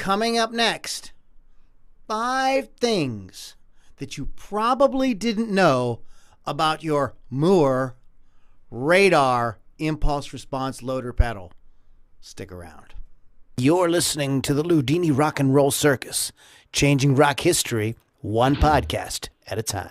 Coming up next, 5 things that you probably didn't know about your Mooer Radar impulse response loader pedal. Stick around. You're listening to the Loudini Rock and Roll Circus, changing rock history one podcast at a time.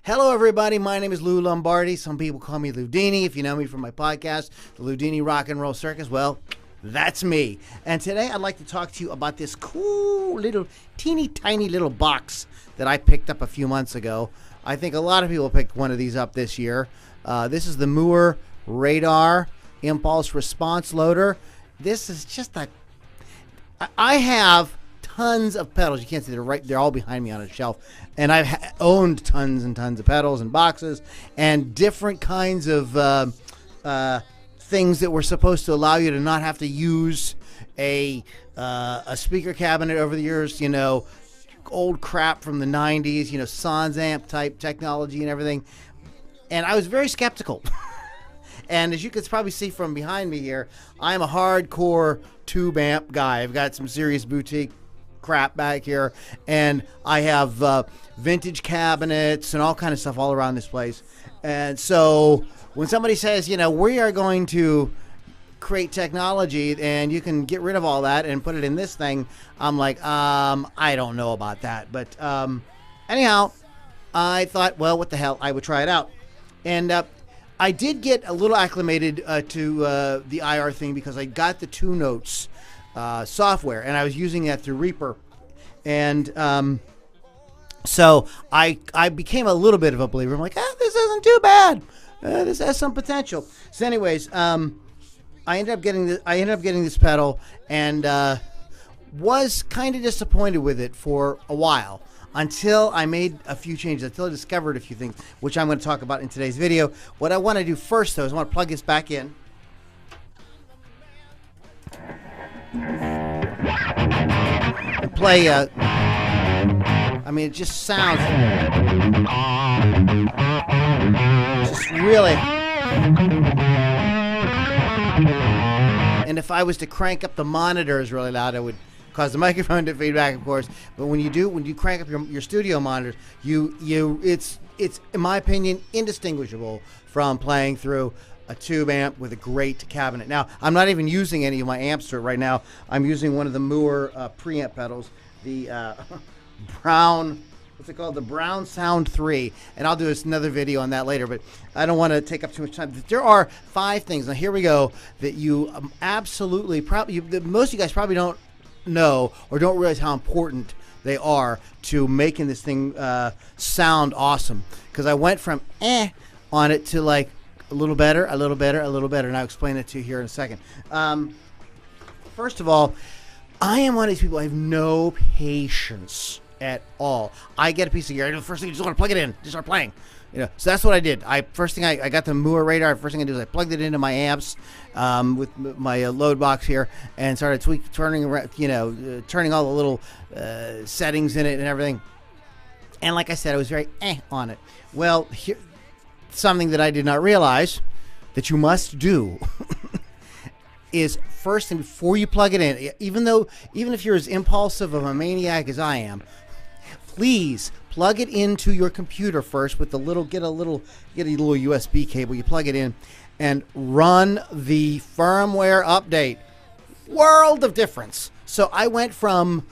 Hello, everybody. My name is Lou Lombardi. Some people call me Loudini. If you know me from my podcast, the Loudini Rock and Roll Circus, well, that's me. And today I'd like to talk to you about this cool little teeny tiny little box that I picked up a few months ago. I think a lot of people picked one of these up this year. This is the Mooer Radar Impulse Response Loader. This is just I have tons of pedals. You can't see they're all behind me on a shelf, and I've owned tons and tons of pedals and boxes and different kinds of things that were supposed to allow you to not have to use a speaker cabinet over the years, you know, old crap from the 90s, you know, Sans amp type technology and everything. And I was very skeptical. And as you can probably see from behind me here, I'm a hardcore tube amp guy. I've got some serious boutique crap back here, and I have vintage cabinets and all kind of stuff all around this place. And so when somebody says, you know, we are going to create technology and you can get rid of all that and put it in this thing, I'm like, I don't know about that. But anyhow, I thought, well, what the hell, I would try it out. And I did get a little acclimated to the IR thing because I got the 2 Notes software, and I was using that through Reaper, and so I became a little bit of a believer. I'm like, this isn't too bad. This has some potential. So, anyways, I ended up getting this pedal, and was kind of disappointed with it for a while until I made a few changes, until I discovered a few things, which I'm going to talk about in today's video. What I want to do first, though, is I want to plug this back in. And play, I mean, it just sounds just really. And if I was to crank up the monitors really loud, it would cause the microphone to feedback, of course. But when you crank up your studio monitors, it's in my opinion indistinguishable from playing through a tube amp with a great cabinet. Now, I'm not even using any of my amps right now. I'm using one of the Mooer preamp pedals, the Brown, what's it called? The Brown Sound 3. And I'll do another video on that later, but I don't want to take up too much time. There are 5 things, now here we go, that you absolutely, most of you guys probably don't know or don't realize how important they are to making this thing sound awesome. Because I went from on it to like, a little better, a little better, a little better. And I'll explain it to you here in a second. First of all, I am one of these people, I have no patience at all. I get a piece of gear, the first thing, I just want to plug it in, just start playing. You know, so that's what I did. First thing I got the Mooer Radar. First thing I did is I plugged it into my amps with my load box here, and started turning around, you know, turning all the little settings in it and everything. And like I said, I was very on it. Well, here, something that I did not realize that you must do is first thing before you plug it in, even if you're as impulsive of a maniac as I am, please plug it into your computer first with the get a little USB cable. You plug it in and run the firmware update. World of difference. So I went from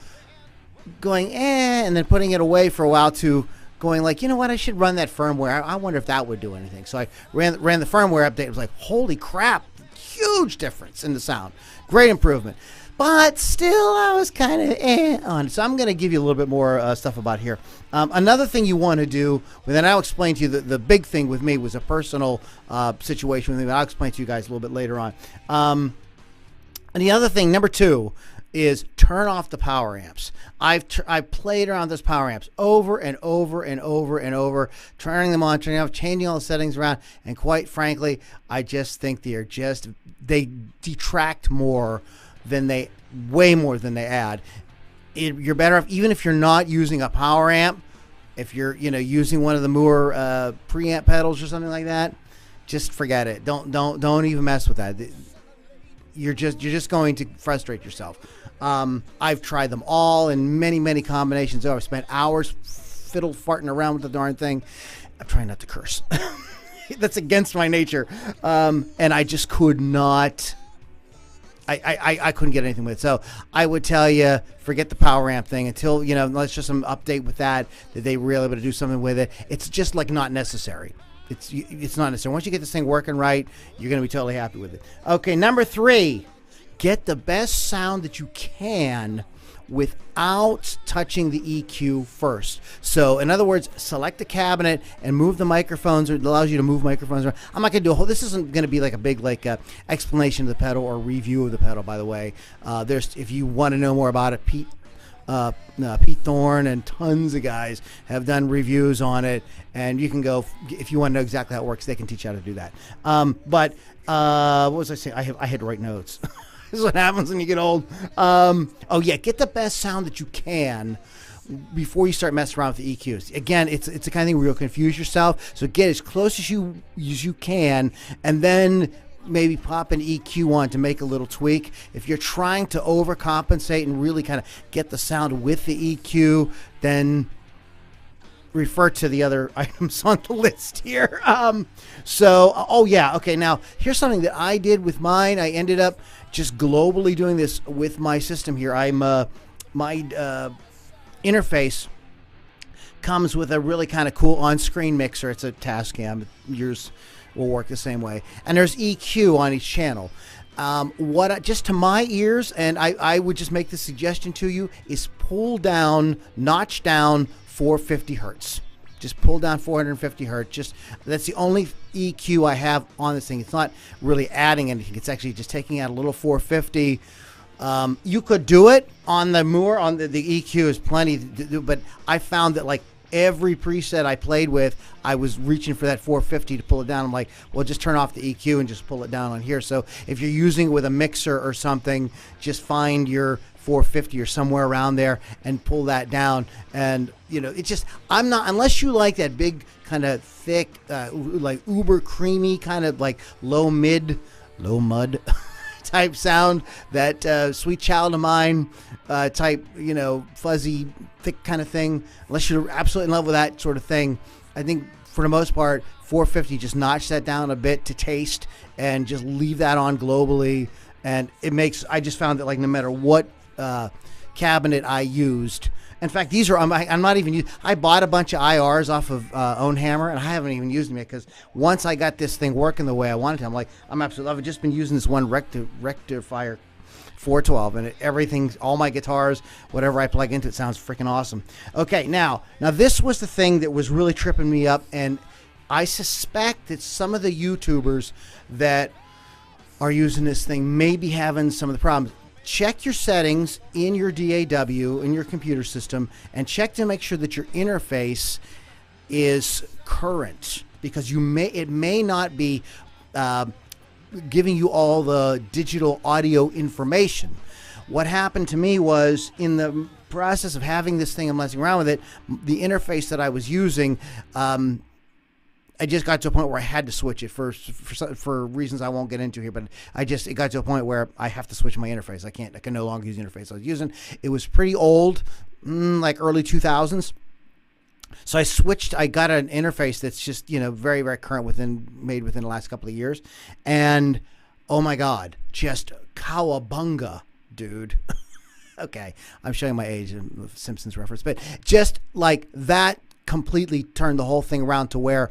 going and then putting it away for a while to going like, you know what, I should run that firmware. I wonder if that would do anything. So I ran the firmware update. It was like, holy crap, huge difference in the sound. Great improvement. But still, I was kind of on it. So I'm going to give you a little bit more stuff about here. Another thing you want to do, and then I'll explain to you, the big thing with me was a personal situation with me, but I'll explain to you guys a little bit later on. And the other thing, number 2, is turn off the power amps. I've played around those power amps over and over and over and over, turning them on, turning off, changing all the settings around, and quite frankly, I just think they detract more than way more than they add. You're better off, even if you're not using a power amp, if you're using one of the Mooer preamp pedals or something like that, just forget it. Don't even mess with that. You're just going to frustrate yourself. I've tried them all in many combinations. I've spent hours fiddle farting around with the darn thing. I'm trying not to curse. That's against my nature. And I just could not. I couldn't get anything with it. So I would tell you, forget the power amp thing until, unless just some update with that they really able to do something with it. It's just like not necessary. It's not necessary. Once you get this thing working right, you're going to be totally happy with it. Okay, number 3, get the best sound that you can without touching the EQ first. So in other words, select the cabinet and move the microphones. It allows you to move microphones around. I'm not going to do this isn't going to be like a big explanation of the pedal or review of the pedal, by the way. If you want to know more about it, Pete Thorne and tons of guys have done reviews on it, and you can go if you want to know exactly how it works. They can teach you how to do that. What was I saying? I had to write notes. This is what happens when you get old. Oh yeah, get the best sound that you can before you start messing around with the EQs. Again, it's the kind of thing where you'll confuse yourself. So get as close as you can, and then maybe pop an EQ on to make a little tweak. If you're trying to overcompensate and really kind of get the sound with the EQ, then refer to the other items on the list here. Oh yeah, okay, now here's something that I did with mine. I ended up just globally doing this with my system here. My interface comes with a really kind of cool on-screen mixer. It's a Tascam. Yours will work the same way. And there's EQ on each channel. Just to my ears, and I would just make the suggestion to you, is notch down 450 hertz. Just pull down 450 hertz. That's the only EQ I have on this thing. It's not really adding anything. It's actually just taking out a little 450. You could do it on the Mooer. On the EQ is plenty to do, but I found that like every preset I played with, I was reaching for that 450 to pull it down. I'm like, well, just turn off the EQ and just pull it down on here. So if you're using it with a mixer or something, just find your 450 or somewhere around there and pull that down. And it's just, I'm not, unless you like that big kind of thick, like uber creamy kind of like low mud type sound, that Sweet Child of Mine type, fuzzy, thick kind of thing. Unless you're absolutely in love with that sort of thing, I think for the most part, 450, just notch that down a bit to taste and just leave that on globally. And I just found that like no matter what cabinet I used, in fact, these are, I'm not even using, I bought a bunch of IRs off of Own Hammer, and I haven't even used them yet, because once I got this thing working the way I wanted to, I've just been using this one rectifier 412, and everything, all my guitars, whatever I plug into it sounds freaking awesome. Okay, now this was the thing that was really tripping me up, and I suspect that some of the YouTubers that are using this thing may be having some of the problems. Check your settings in your DAW, in your computer system, and check to make sure that your interface is current, because it may not be giving you all the digital audio information. What happened to me was, in the process of having this thing and messing around with it, the interface that I was using, I just got to a point where I had to switch it for reasons I won't get into here, but it got to a point where I have to switch my interface. I can no longer use the interface I was using. It was pretty old, like early 2000s. So I switched. I got an interface that's just, very, very current, made within the last couple of years. And oh my God, just cowabunga, dude. Okay, I'm showing my age, a Simpsons reference, but just like that completely turned the whole thing around to where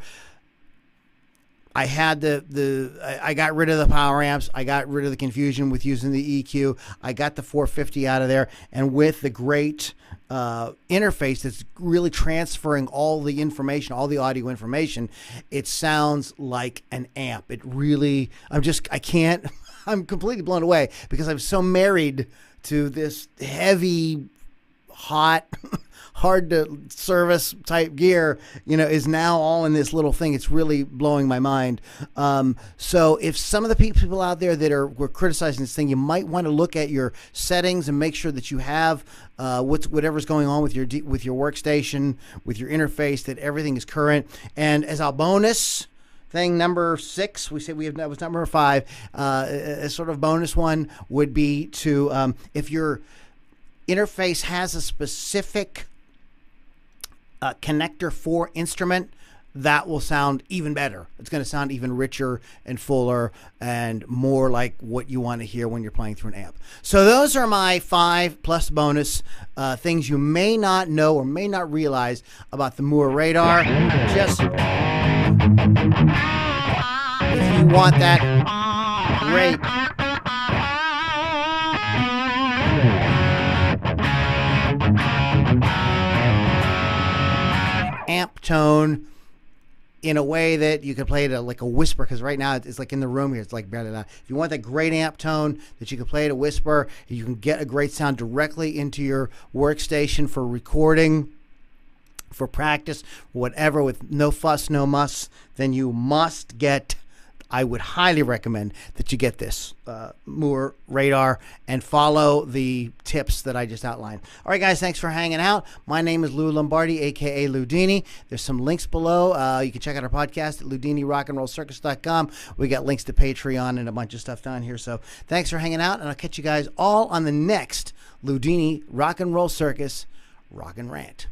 I had I got rid of the power amps. I got rid of the confusion with using the EQ. I got the 450 out of there, and with the great interface that's really transferring all the information, all the audio information, it sounds like an amp. It really, I'm completely blown away, because I'm so married to this heavy, hot, hard to service type gear, is now all in this little thing. It's really blowing my mind. So if some of the people out there that were criticizing this thing, you might want to look at your settings and make sure that you have whatever's going on with your workstation, with your interface, that everything is current. And as our bonus thing, number 6, that was number 5. A sort of bonus one would be to if your interface has a specific connector for instrument, that will sound even better. It's going to sound even richer and fuller and more like what you want to hear when you're playing through an amp. So those are my 5 plus bonus things you may not know or may not realize about the Mooer Radar. Just if you want that great amp tone in a way that you can play it like a whisper, because right now it's like in the room here, it's like better than that. If you want that great amp tone that you can play at a whisper, you can get a great sound directly into your workstation for recording, for practice, whatever, with no fuss, no muss, then you must get, I would highly recommend that you get this Mooer Radar and follow the tips that I just outlined. All right, guys, thanks for hanging out. My name is Lou Lombardi, a.k.a. Loudini. There's some links below. You can check out our podcast at LoudiniRockandRollCircus.com. We got links to Patreon and a bunch of stuff down here. So thanks for hanging out, and I'll catch you guys all on the next Loudini Rock and Roll Circus Rock and Rant.